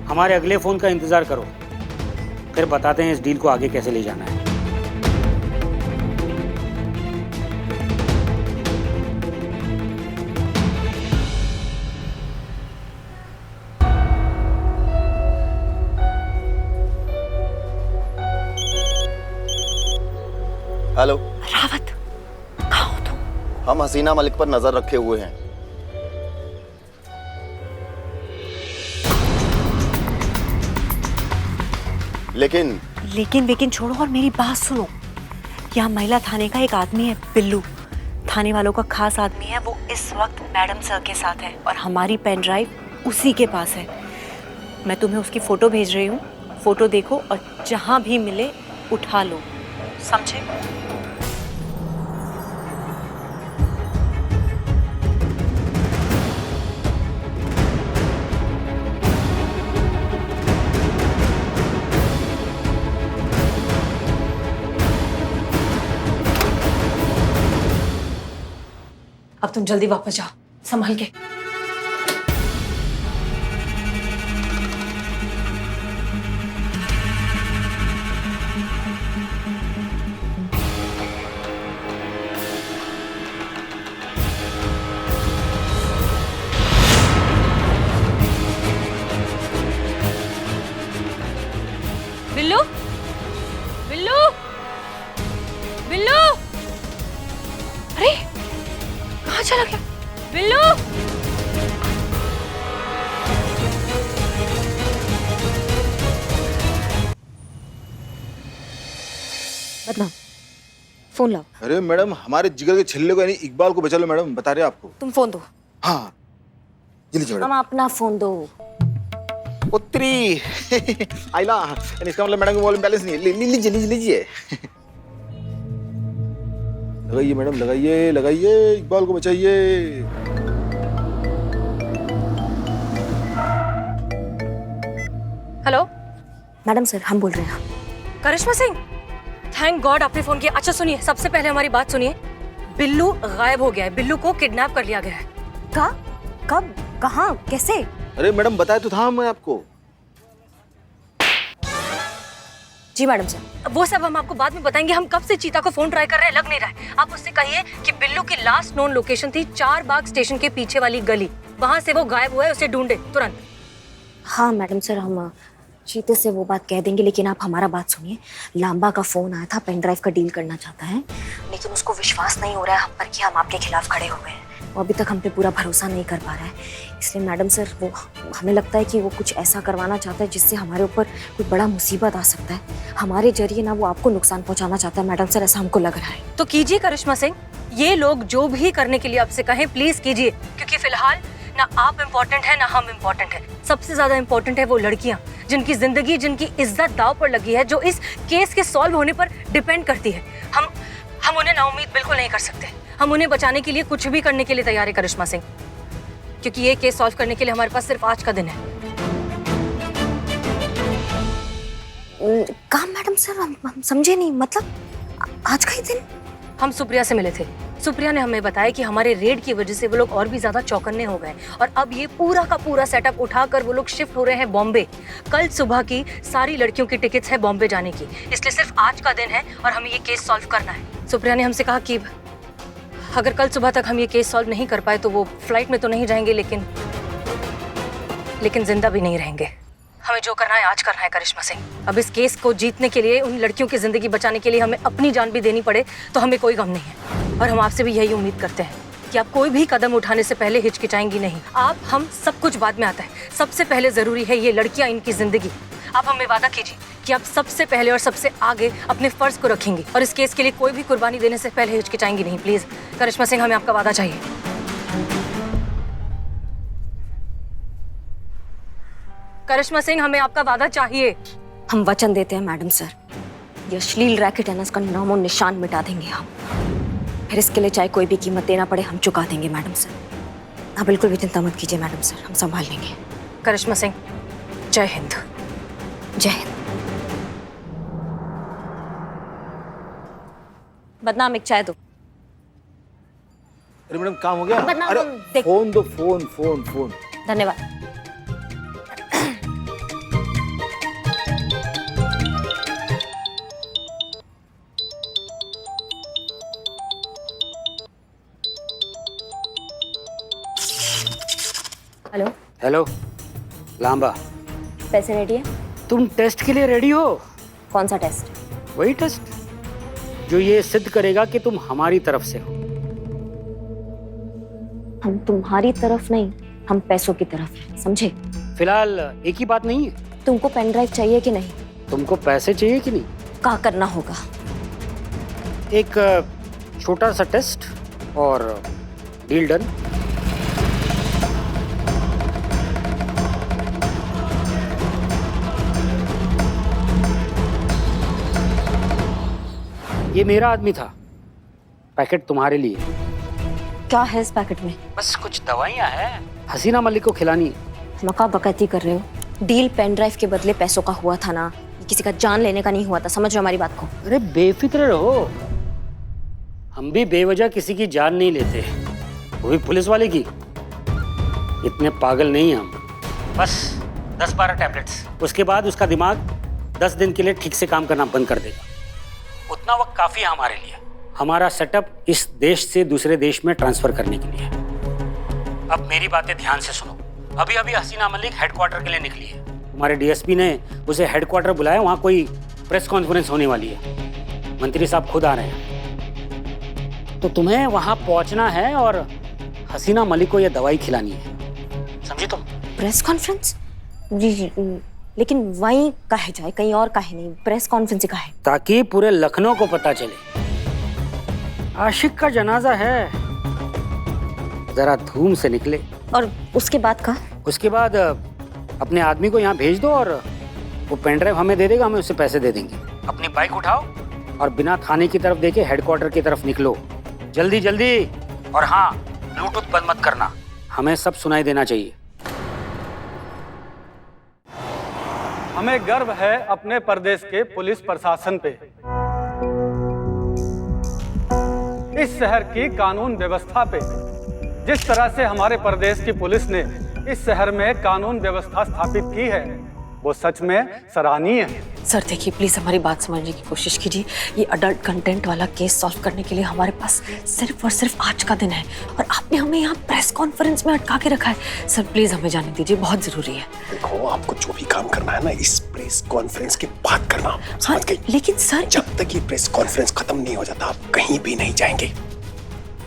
हमारे अगले फ़ोन का इंतज़ार करो, फिर बताते हैं इस डील को आगे कैसे ले जाना है। हेलो रावत, कहाँ हो तुम? हम हसीना मलिक पर नजर रखे हुए हैं। लेकिन छोड़ो और मेरी बात सुनो। यहाँ महिला थाने का एक आदमी है बिल्लू, थाने वालों का खास आदमी है। वो इस वक्त मैडम सर के साथ है और हमारी पेन ड्राइव उसी के पास है। मैं तुम्हें उसकी फोटो भेज रही हूँ, फोटो देखो और जहाँ भी मिले उठा लो, समझे? अब तुम जल्दी वापस जाओ, संभल के। बिल्लू, बिल्लू, बिल्लू, अरे कहाँ चला गया बिल्लू? बदनाम, फोन लाओ। अरे मैडम, हमारे जिगर के छिल्ले को यानी इकबाल को बचा लो मैडम, बता रहे आपको। तुम फोन दो। हाँ जल्दी मैडम। हम अपना फोन दो। उत्तरी आइला, इसका मतलब मैडम के मोबाइल में बैलेंस नहीं है। लीजिए लीजिए। लगाइए मैडम, लगाइए लगाइए, इकबाल को बचाइए। हेलो मैडम सर, हम बोल रहे हैं। करिश्मा सिंह, थैंक गॉड आपने फोन किया। अच्छा सुनिए, सबसे पहले हमारी बात सुनिए। बिल्लू गायब हो गया है, बिल्लू को किडनैप कर लिया गया है। क्या? कब? कहाँ? कैसे? अरे मैडम बताया तो था मैं आपको। जी मैडम सर। वो सब हम आपको बाद में बताएंगे। हम कब से चीता को फोन ट्राई कर रहे हैं, लग नहीं रहा है। आप उससे कहिए कि बिल्लू की लास्ट नोन लोकेशन थी 4 बाग स्टेशन के पीछे वाली गली, वहां से वो गायब हुआ है, उसे ढूंढे तुरंत। हाँ मैडम सर, हम चीते से वो बात कह देंगे, लेकिन आप हमारा बात सुनिए। लांबा का फोन आया था, पेन ड्राइव का डील करना चाहता है, लेकिन उसको विश्वास नहीं हो रहा है हम पर कि हम आपके खिलाफ खड़े हो गए हैं। वो अभी तक हम पे पूरा भरोसा नहीं कर पा रहा है। इसलिए मैडम सर, वो हमें लगता है कि वो कुछ ऐसा करवाना चाहता है जिससे हमारे ऊपर कोई बड़ा मुसीबत आ सकता है। हमारे जरिए ना वो आपको नुकसान पहुंचाना चाहता है मैडम सर, ऐसा हमको लग रहा है। तो कीजिए करिश्मा सिंह, ये लोग जो भी करने के लिए आपसे कहें प्लीज कीजिए, क्योंकि फिलहाल ना आप इम्पोर्टेंट है ना हम इम्पोर्टेंट है। सबसे ज्यादा इम्पोर्टेंट है वो लड़कियां जिनकी जिंदगी, जिनकी इज्जत दाव पर लगी है, जो इस केस के सॉल्व होने पर डिपेंड करती है। हम उन्हें नाउम्मीद बिल्कुल नहीं कर सकते। हम उन्हें बचाने के लिए कुछ भी करने के लिए तैयार है करिश्मा सिंह, क्योंकि ये केस सॉल्व करने के लिए हमारे पास सिर्फ आज का दिन है। कहा मैडम सर, हम समझे नहीं, मतलब आज का ही दिन? हम सुप्रिया से मिले थे। सुप्रिया ने हमें बताया कि हमारे रेड की वजह से वो लोग और भी ज्यादा चौकन्ने हो गए और अब ये पूरा का पूरा सेटअप उठाकर वो लोग शिफ्ट हो रहे हैं बॉम्बे। कल सुबह की सारी लड़कियों की टिकट्स है बॉम्बे जाने की, इसलिए सिर्फ आज का दिन है और हमें ये केस सॉल्व करना है। सुप्रिया ने हमसे कहा कि अगर कल सुबह तक हम ये केस सॉल्व नहीं कर पाए तो वो फ्लाइट में तो नहीं जाएंगे लेकिन जिंदा भी नहीं रहेंगे। हमें जो करना है आज करना है करिश्मा सिंह। अब इस केस को जीतने के लिए, उन लड़कियों की जिंदगी बचाने के लिए हमें अपनी जान भी देनी पड़े तो हमें कोई गम नहीं है। और हम आपसे भी यही उम्मीद करते हैं कि आप कोई भी कदम उठाने से पहले हिचकिचाएंगी नहीं। आप, हम, सब कुछ बाद में आता है। सबसे पहले जरूरी है ये लड़कियां, इनकी जिंदगी। आप हमें वादा कीजिए कि आप सबसे पहले और सबसे आगे अपने फर्ज को रखेंगी और इस केस के लिए कोई भी कुर्बानी देने से पहले हिचकिचाएंगी नहीं। प्लीज करिश्मा सिंह, हमें आपका वादा चाहिए। करिश्मा सिंह, हमें आपका वादा चाहिए। हम वचन देते हैं मैडम सर, ये अश्लील रैकेट है ना, इसका नामो निशान मिटा देंगे हम। फिर इसके लिए चाहे कोई भी कीमत देना पड़े, हम चुका देंगे मैडम सर। आप बिल्कुल भी चिंता मत कीजिए मैडम सर, हम संभाल लेंगे। करिश्मा सिंह, जय हिंद। जय हिंद। बदनाम, एक चाय दो। अरे मैडम काम हो गया? बदनाम, अरे फोन दो, फोन। धन्यवाद। हेलो। हेलो लांबा, पैसे रेडी है? तुम टेस्ट के लिए रेडी हो? कौन सा टेस्ट? वही टेस्ट जो ये सिद्ध करेगा कि तुम हमारी तरफ से हो। हम तुम्हारी तरफ नहीं, हम पैसों की तरफ हैं, समझे? फिलहाल एक ही बात नहीं है। तुमको पेन ड्राइव चाहिए कि नहीं? तुमको पैसे चाहिए कि नहीं? क्या करना होगा? एक छोटा सा टेस्ट और डील डन। ये मेरा आदमी था, पैकेट तुम्हारे लिए। क्या है इस पैकेट में? बस कुछ दवाइयाँ हैं, हसीना मलिक को खिलानी है। मका बकैती कर रहे हो। डील पेन ड्राइव के बदले पैसों का हुआ था ना, ये किसी का जान लेने का नहीं हुआ था, समझ रहे हो हमारी बात को? अरे बेफिक्र रहो, हम भी बेवजह किसी की जान नहीं लेते, वो भी पुलिस वाले की। इतने पागल नहीं हम। बस 10-12 टैबलेट्स, उसके बाद उसका दिमाग 10 दिन के लिए ठीक से काम करना बंद कर देगा। उतना वक्त काफी है हमारे लिए, हमारा सेटअप इस देश से दूसरे देश में ट्रांसफर करने के लिए। अब मेरी बातें ध्यान से सुनो। अभी अभी हसीना मलिक हेडक्वार्टर के लिए निकली है। हमारे डीएसपी ने उसे हेडक्वार्टर बुलाया, वहाँ कोई प्रेस कॉन्फ्रेंस होने वाली है। मंत्री साहब खुद आ रहे हैं, तो तुम्हें वहाँ पहुँचना है और हसीना मलिक को यह दवाई खिलानी है, समझी तुम? Press conference? जी, लेकिन वहीं काहे जाए, कहीं और काहे नहीं, प्रेस कॉन्फ्रेंस ही काहे? ताकि पूरे लखनऊ को पता चले आशिक का जनाजा है, जरा धूम से निकले। और उसके बाद का? उसके बाद अपने आदमी को यहाँ भेज दो और वो पेन ड्राइव हमें दे देगा, हमें उससे पैसे दे देंगे। अपनी बाइक उठाओ और बिना थाने की तरफ देखे हेडक्वार्टर की तरफ निकलो, जल्दी जल्दी। और हाँ, ब्लूटूथ बंद मत करना, हमें सब सुनाई देना चाहिए। हमें गर्व है अपने प्रदेश के पुलिस प्रशासन पे, इस शहर की कानून व्यवस्था पे। जिस तरह से हमारे प्रदेश की पुलिस ने इस शहर में कानून व्यवस्था स्थापित की है, वो सच में सराहनीय है। सर देखिए, प्लीज हमारी बात समझने की कोशिश कीजिए। ये अडल्ट कंटेंट वाला केस सॉल्व करने के लिए हमारे पास सिर्फ और सिर्फ आज का दिन है और आपने हमें यहाँ प्रेस कॉन्फ्रेंस में अटका के रखा है। सर प्लीज हमें जाने दीजिए, बहुत जरूरी है। देखो, आपको जो भी काम करना है ना, इस प्रेस कॉन्फ्रेंस के बाद करना, समझ गई? लेकिन सर, जब तक ये प्रेस कॉन्फ्रेंस खत्म नहीं हो जाता, आप कहीं भी नहीं जाएंगे।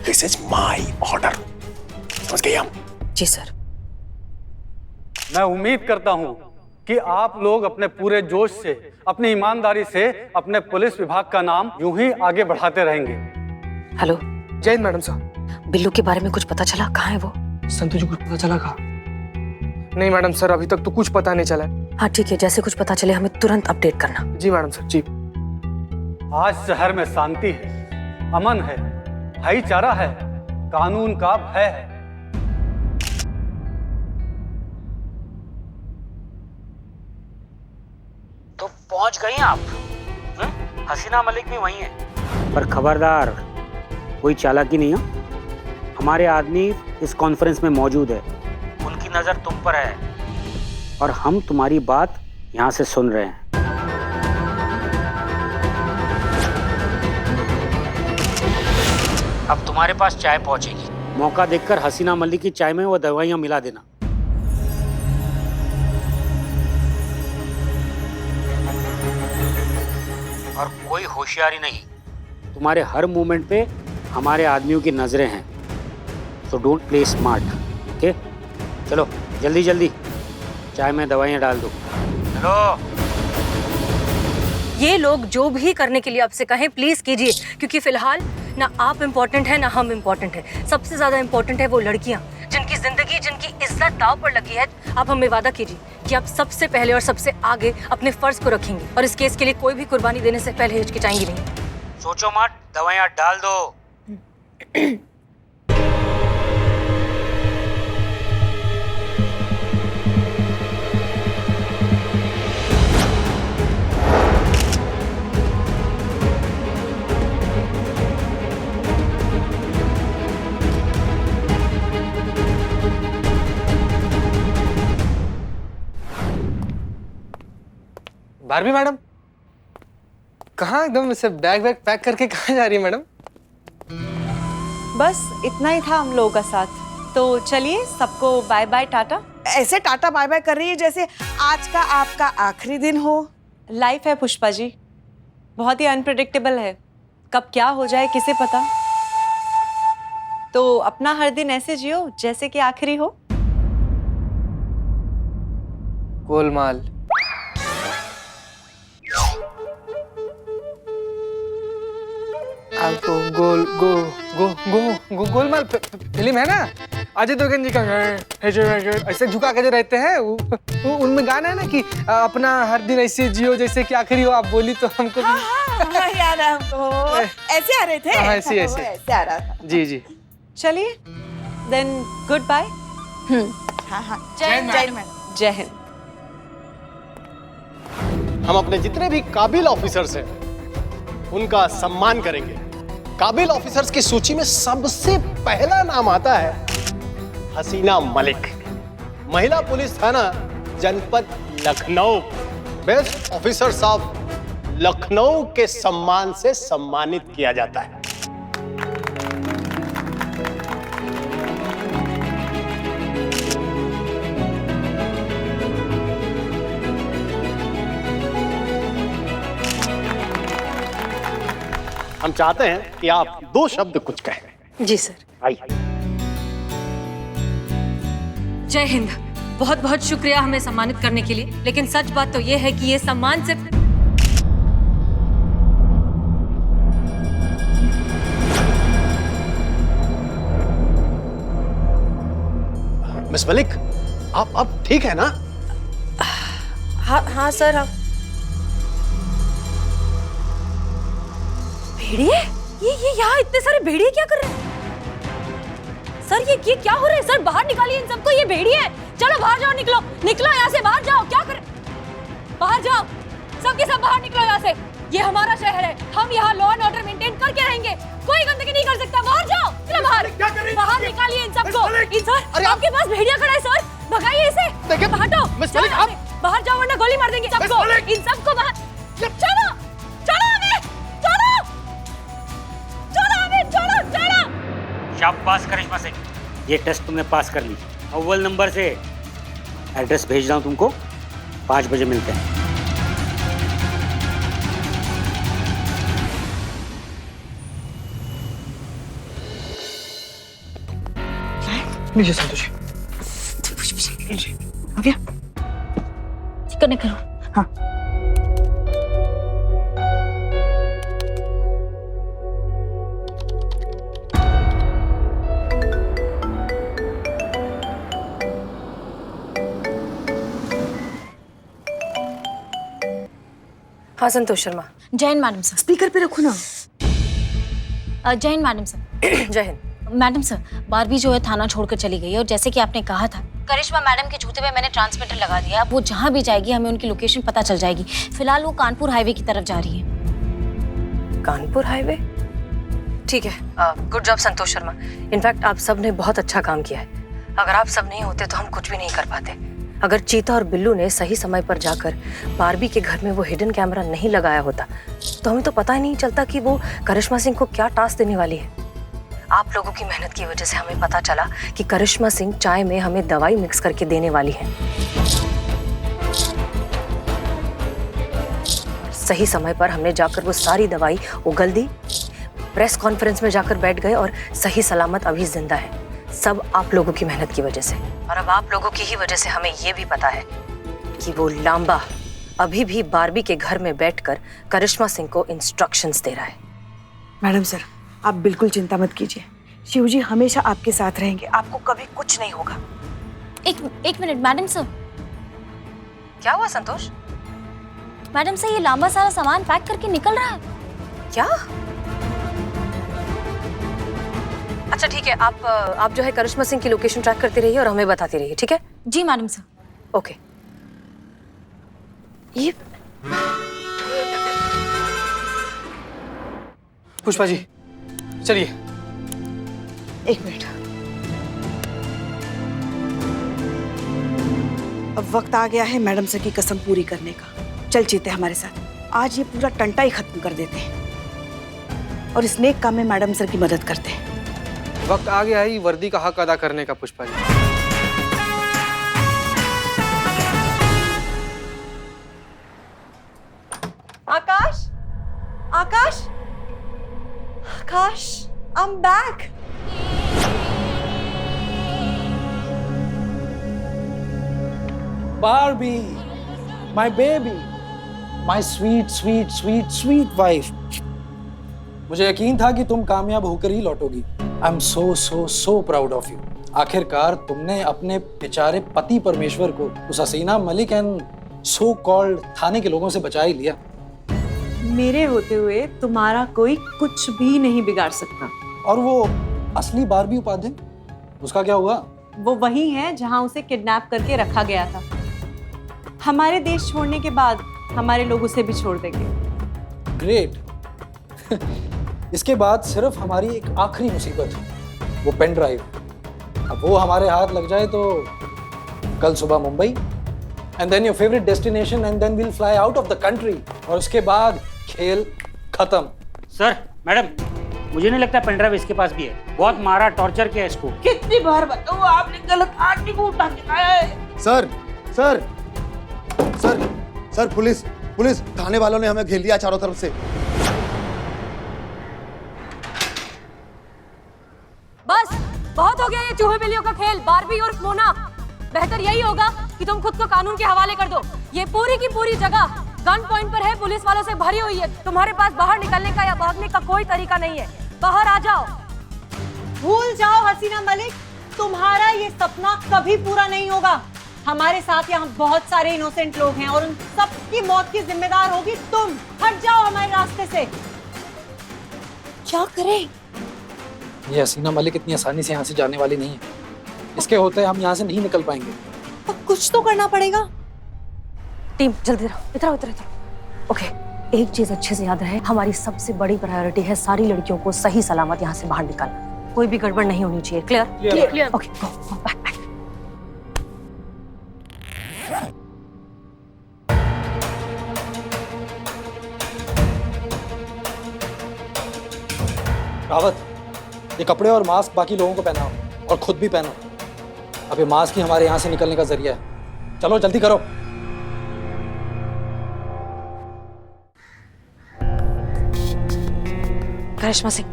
दिस इज माई ऑर्डर, समझ गए हम? जी सर। मैं उम्मीद करता हूँ कि आप लोग अपने पूरे जोश से, अपनी ईमानदारी से अपने पुलिस विभाग का नाम यूं ही आगे बढ़ाते रहेंगे। हेलो। जय हिंद मैडम साहब। बिल्लू के बारे में कुछ पता चला? कहाँ है वो? संतु जी, कुछ पता चला का? नहीं मैडम सर, अभी तक तो कुछ पता नहीं चला। हाँ ठीक है, जैसे कुछ पता चले हमें तुरंत अपडेट करना। जी मैडम सर, जी। आज शहर में शांति है, अमन है, भाईचारा है, कानून का भय है। तो पहुंच गई आप। हसीना मलिक भी वहीं है। पर खबरदार, कोई चालाकी नहीं है। हमारे आदमी इस कॉन्फ्रेंस में मौजूद है, उनकी नजर तुम पर है और हम तुम्हारी बात यहाँ से सुन रहे हैं। अब तुम्हारे पास चाय पहुंचेगी, मौका देखकर हसीना मलिक की चाय में वो दवाइयां मिला देना। और कोई होशियारी नहीं, तुम्हारे हर मूवमेंट पे हमारे आदमियों की नजरें हैं, so don't play smart. Okay, चलो जल्दी जल्दी चाय में दवाइयां डाल दो। चलो। ये लोग जो भी करने के लिए आपसे कहें प्लीज कीजिए, क्योंकि फिलहाल ना आप इम्पोर्टेंट है ना हम इम्पोर्टेंट है। सबसे ज्यादा इम्पोर्टेंट है वो लड़कियां जिनकी जिंदगी, जिनकी इज्जत दांव पर लगी है। आप हमें वादा कीजिए कि आप सबसे पहले और सबसे आगे अपने फर्ज को रखेंगे और इस केस के लिए कोई भी कुर्बानी देने से पहले हिचकिचाएंगी नहीं। सोचो मत, दवाइयां डाल दो। बारबी मैडम, कहाँ एकदम से बैग पैक करके कहाँ जा रही है मैडम? बस इतना ही था हम लोगों का साथ, तो चलिए सबको बाय बाय टाटा। ऐसे टाटा बाय बाय कर रही है जैसे आज का आपका आखिरी दिन हो। लाइफ है पुष्पा जी, बहुत ही अनप्रेडिक्टेबल है, कब क्या हो जाए किसे पता। तो अपना हर दिन ऐसे जियो जैसे कि आखिरी हो। गोलमाल। आपको गोलमाल फिल्म है ना, अजय देवगन जी का ऐसे झुका के जो रहते हैं उनमें गाना है ना कि अपना हर दिन ऐसे जियो जैसे कि आखिरी हो। आप बोली तो हमको हाँ, याद है हमको। ऐसे आ रहे थे। हाँ, ऐसे आ रहा था। जी जी। चलिए देन गुड बाय। हाँ जय हिंद। जय हिंद। हम अपने जितने भी काबिल ऑफिसर्स हैं उनका सम्मान करेंगे। काबिल ऑफिसर्स की सूची में सबसे पहला नाम आता है हसीना मलिक, महिला पुलिस थाना जनपद Lucknow. Best officers of Lucknow के सम्मान से सम्मानित किया जाता है। हम चाहते हैं कि आप 2 शब्द कुछ कहें। जी सर। आइए। जय हिंद। बहुत बहुत शुक्रिया हमें सम्मानित करने के लिए, लेकिन सच बात तो ये है कि ये सम्मान सिर्फ मिस मलिक, आप ठीक है ना? हाँ सर। हाँ। भेड़िए? ये यहाँ इतने सारे भेड़िए क्या कर रहे हैं? सर ये क्या हो रहा है? सर बाहर निकालिए इन सबको, ये भेड़िए हैं। चलो बाहर जाओ, निकलो निकलो यहाँ से, बाहर जाओ। क्या कर, बाहर जाओ, सबके सब बाहर निकलो यहाँ से। ये हमारा शहर है, हम यहाँ लॉ एंड ऑर्डर मेंटेन करके रहेंगे, कोई गंदगी नहीं कर सकता। बाहर जाओ, चलो बाहर, बाहर निकालिए इन सबको। सर आपके पास भेड़िया खड़ा है सर, भगाइए इसे। हटो, बाहर जाओ वरना गोली मार देंगे सबको। इन सबको बाहर, चलो शाबाश करिश्मा सिंह, ये टेस्ट तुमने पास कर ली, अव्वल नंबर से। एड्रेस भेज रहा हूं तुमको, 5 बजे मिलते हैं। लीजिए संतोष। आ गया, कनेक्ट करो। हाँ हाँ Santosh Sharma. Jain madam sir. Speaker पे रखो ना। Jain madam sir. जय हिंद मैडम सर, बारबी जो है थाना छोड़कर चली गई है और जैसे कि आपने कहा था करिश्मा मैडम के जूते पे मैंने ट्रांसमीटर लगा दिया। अब वो जहाँ भी जाएगी हमें उनकी लोकेशन पता चल जाएगी। फिलहाल वो कानपुर हाईवे की तरफ जा रही है। कानपुर हाईवे? ठीक है, good job Santosh Sharma. In fact आप सब ने बहुत अच्छा काम किया है। अगर आप सब नहीं होते तो हम कुछ भी नहीं कर पाते। अगर चीता और बिल्लू ने सही समय पर जाकर बारबी के घर में वो हिडन कैमरा नहीं लगाया होता तो हमें तो पता ही नहीं चलता कि वो करिश्मा सिंह को क्या टास्क देने वाली है। आप लोगों की मेहनत की वजह से हमें पता चला कि करिश्मा सिंह चाय में हमें दवाई मिक्स करके देने वाली है। सही समय पर हमने जाकर वो सारी दवाई उगल दी, प्रेस कॉन्फ्रेंस में जाकर बैठ गए और सही सलामत अभी जिंदा है। सब आप लोगों की मेहनत की वजह से। और अब आप लोगों की ही वजह से हमें ये भी पता है कि वो लांबा अभी भी बारबी के घर में बैठकर करिश्मा सिंह को इंस्ट्रक्शंस दे रहा है। मैडम सर, आप बिल्कुल चिंता मत कीजिए। शिव जी हमेशा आपके साथ रहेंगे, आपको कभी कुछ नहीं होगा। एक मिनट मैडम सर। क्या हुआ संतोष? मैडम सर, ये लांबा सारा सामान पैक करके निकल रहा है। क्या? अच्छा ठीक है, आप जो है करिश्मा सिंह की लोकेशन ट्रैक करते रहिए और हमें बताते रहिए, ठीक है? जी मैडम सर। ओके। ये पुष्पा जी चलिए। एक मिनट, अब वक्त आ गया है मैडम सर की कसम पूरी करने का। चल चीते हमारे साथ, आज ये पूरा टंटा ही खत्म कर देते हैं और इस नेक काम में मैडम सर की मदद करते हैं। वक्त आ गया है वर्दी का हक अदा करने का पुष्पा जी। आकाश, आकाश, आकाश, I'm back. Barbie, my baby, my sweet, sweet, sweet, sweet wife. मुझे यकीन था कि तुम कामयाब होकर ही लौटोगी। I'm so, so, so proud of you. आखिरकार तुमने अपने बेचारे पति परमेश्वर को उस हसीना मलिक एंड सो कॉल्ड थाने के लोगों से बचा ही लिया। मेरे होते हुए तुम्हारा कोई कुछ भी नहीं बिगाड़ सकता। और वो असली बारबी उपाध्याय, उसका क्या हुआ? वो वही है जहां उसे किडनैप करके रखा गया था। हमारे देश छोड़ने के बाद हमारे लोग उसे भी छोड़ देंगे। ग्रेट। इसके बाद सिर्फ हमारी एक आखिरी मुसीबत है, वो पेन ड्राइव। अब वो हमारे हाथ लग जाए तो कल सुबह Mumbai and then your favourite destination and then we'll fly out of the country. और उसके बाद खेल खत्म। सर, मैडम, मुझे नहीं लगता पेन ड्राइव इसके पास भी है। बहुत मारा, टॉर्चर किया इसको। कितनी बार बताओ, आपने गलत आदमी को उठा के लाया है। Sir sir sir sir, police police, थाने वालों ने हमें घेर लिया चारों तरफ से। बस बहुत हो गया ये चूहे बिल्लियों का खेल। बारबी और मोना, बेहतर यही होगा कि तुम खुद को कानून के हवाले कर दो। ये पूरी की पूरी जगह गन पॉइंट पर है, पुलिस वालों से भरी हुई है। तुम्हारे पास बाहर निकलने का या भागने का कोई तरीका नहीं है। बाहर आ जाओ। भूल जाओ हसीना मलिक, तुम्हारा ये सपना कभी पूरा नहीं होगा। हमारे साथ यहाँ बहुत सारे इनोसेंट लोग हैं और उन सब की मौत की जिम्मेदार होगी तुम। हट जाओ हमारे रास्ते से। क्या करें? ये हसीना मलिक इतनी आसानी से यहाँ से जाने वाली नहीं है। इसके होते हम यहाँ से नहीं निकल पाएंगे। तो कुछ तो करना पड़ेगा। टीम जल्दी इधर आओ, इधर। ओके, एक चीज अच्छे से याद रहे, हमारी सबसे बड़ी प्रायोरिटी है सारी लड़कियों को सही सलामत यहाँ से बाहर निकालना। कोई भी गड़बड़ नहीं होनी चाहिए। Clear? Clear. Okay, go back. Rawat, ये कपड़े और मास्क बाकी लोगों को पहनाओ और खुद भी पहनो। अब ये मास्क ही हमारे यहाँ से निकलने का जरिया है। चलो जल्दी करो। करिश्मा सिंह,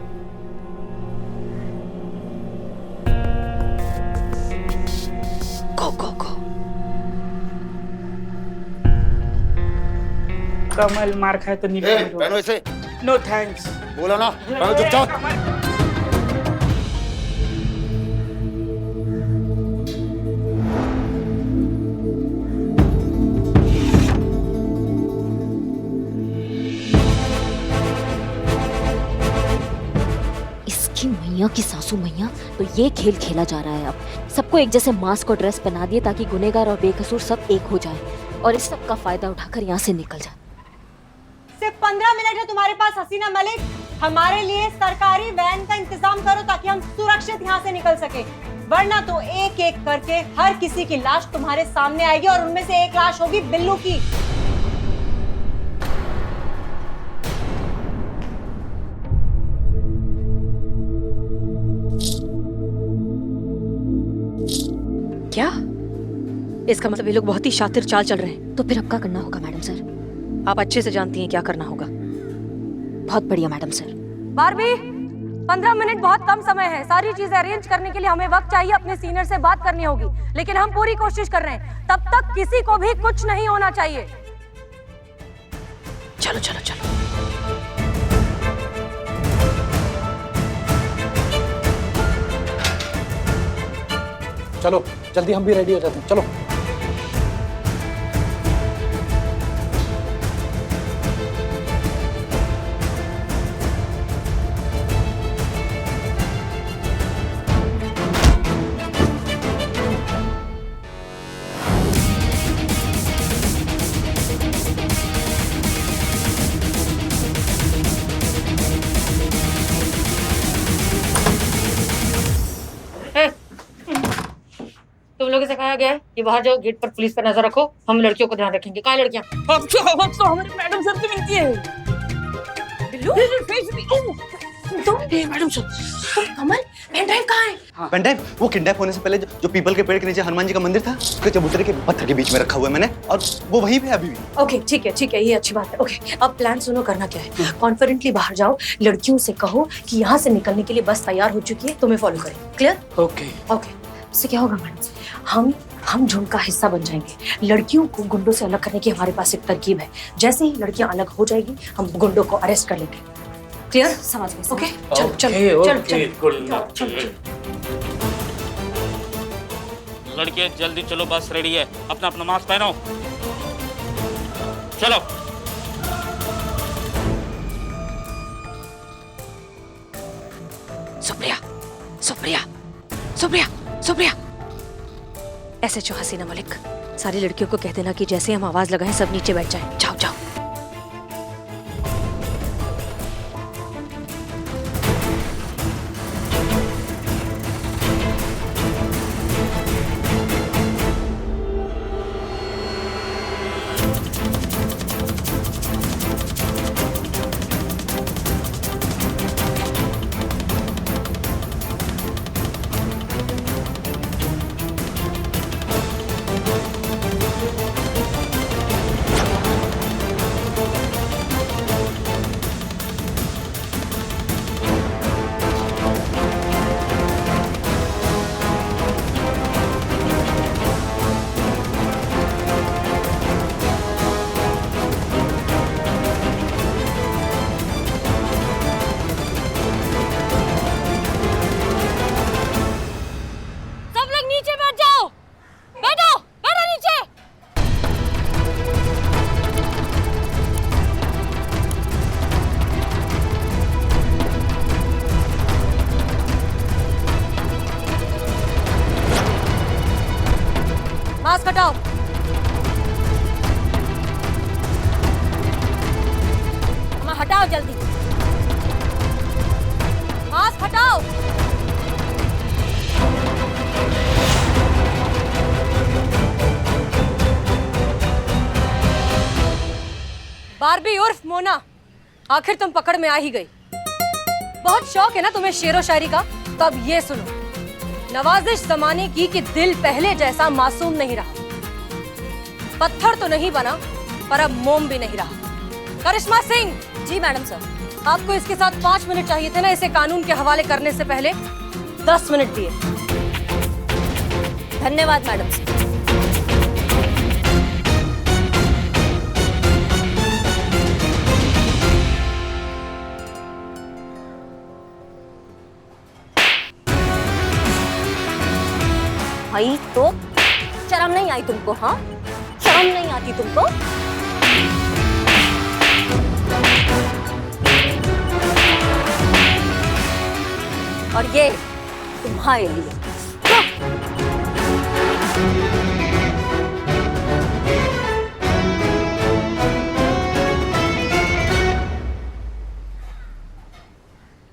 गो गो गो। कमल मार खाए तो नहीं पहनो इसे। No thanks. बोला ना, पहनो चुपचाप। मियाँ की सासू मैया, तो ये खेल खेला जा रहा है अब। सबको एक जैसे मास्क और ड्रेस पहना दिए ताकि गुनहगार और बेकसूर सब एक हो जाए और इस सब का फायदा उठाकर यहाँ से निकल जाए। सिर्फ 15 मिनट है तुम्हारे पास हसीना मलिक। हमारे लिए सरकारी वैन का इंतजाम करो ताकि हम सुरक्षित यहाँ से निकल सके, वरना तो एक एक करके हर किसी की लाश तुम्हारे सामने आएगी और उनमें से एक लाश होगी बिल्लू की। क्या? इसका मतलब ये लोग बहुत ही शातिर चाल चल रहे हैं। तो फिर अब क्या करना होगा मैडम सर? आप अच्छे से जानती हैं क्या करना होगा। बहुत बढ़िया मैडम सर। बारबी, 15 मिनट बहुत कम समय है। सारी चीजें अरेंज करने के लिए हमें वक्त चाहिए। अपने सीनियर से बात करनी होगी, लेकिन हम पूरी कोशिश कर रहे हैं। तब तक किसी को भी कुछ नहीं होना चाहिए। चलो चलो चलो। चलो जल्दी, हम भी रेडी हो जाते हैं। चलो। तुम लोगों से कहा गया है कि बाहर जाओ, गेट पर पुलिस पर नजर रखो। हम लड़कियों को ध्यान रखेंगे। कहाँ लड़कियाँ? तो हमारी मैडम सर से मिलती है। मैडम सर, कमल, पेन ड्राइव कहाँ है? पेन ड्राइव वो किडनैप होने से पहले जो पीपल के पेड़ के नीचे हनुमान जी का मंदिर था, उसके चबूतरे के पत्थर के बीच में रखा हुआ है मैंने, और वो वहीं पे है अभी भी। ओके ठीक है, ये अच्छी बात है। ओके, अब प्लान सुनो, करना क्या है। कॉन्फिडेंटली बाहर जाओ, लड़कियों से कहो कि यहाँ से निकलने के लिए बस तैयार हो चुकी है, तुम्हें फॉलो करें। क्लियर? ओके। इससे क्या होगा मैडम, हम झुंड का हिस्सा बन जाएंगे। लड़कियों को गुंडों से अलग करने की हमारे पास एक तरकीब है। जैसे ही लड़कियां अलग हो जाएगी, हम गुंडों को अरेस्ट कर लेंगे। क्लियर? समझ गए? ओके, चलो चलो चलो चलो। लड़के जल्दी चलो, बस रेडी है। अपना अपना मास्क पहनो। चलो। सुप्रिया। SHO हसीना मलिक, सारी लड़कियों को कह देना कि जैसे हम आवाज लगाएं सब नीचे बैठ जाएं। जाओ जाओ। मास्क हटाओ। हटाओ जल्दी, मास्क हटाओ। बारबी उर्फ मोना, आखिर तुम पकड़ में आ ही गई। बहुत शौक है ना तुम्हें शेरो शायरी का? तो अब ये सुनो, नवाजिश जमाने की कि दिल पहले जैसा मासूम नहीं रहा। पत्थर तो नहीं बना, पर अब मोम भी नहीं रहा। करिश्मा सिंह। जी मैडम सर। आपको इसके साथ 5 मिनट चाहिए थे ना, इसे कानून के हवाले करने से पहले 10 मिनट दिए। धन्यवाद मैडम सर। भाई तो शर्म नहीं आई तुमको? हाँ, शर्म नहीं आती तुमको? और ये तुम्हारे लिए।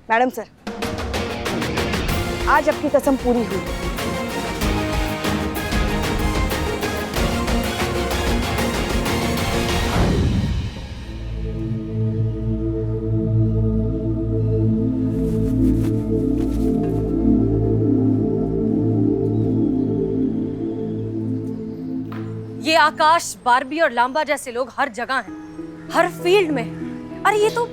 मैडम सर, आज आपकी कसम पूरी हुई। ये आकाश, बारबी और लांबा जैसे लोग हर जगह हैं, हर फील्ड में हैं। अरे ये तो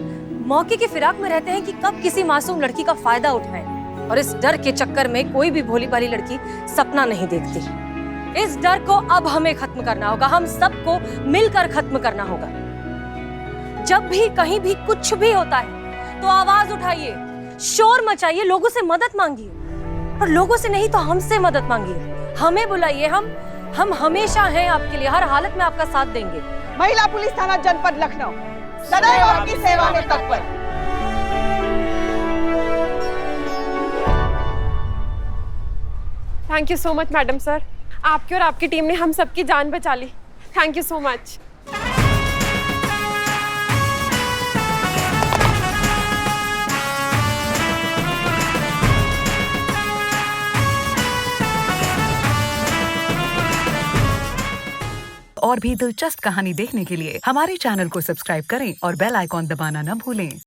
मौके की फिराक में रहते हैं कि कब किसी मासूम लड़की का फायदा उठाएं, और इस डर के चक्कर में कोई भी भोली भाली लड़की सपना नहीं देखती। इस डर को अब हमें खत्म करना होगा, हम सबको मिलकर खत्म करना होगा। जब भी कहीं भी कुछ भी होता है तो आवाज उठाइए, शोर मचाइए, लोगों से मदद मांगिए, और लोगों से नहीं तो हमसे मदद मांगिए। हमें बुलाइए, हम हमेशा हैं आपके लिए, हर हालत में आपका साथ देंगे। महिला पुलिस थाना जनपद लखनऊ सदैव आपकी सेवा में तत्पर। Thank you so much madam sir, आपकी और आपकी टीम ने हम सबकी जान बचा ली। Thank you so much. और भी दिलचस्प कहानी देखने के लिए हमारे चैनल को सब्सक्राइब करें और बेल आइकॉन दबाना न भूलें।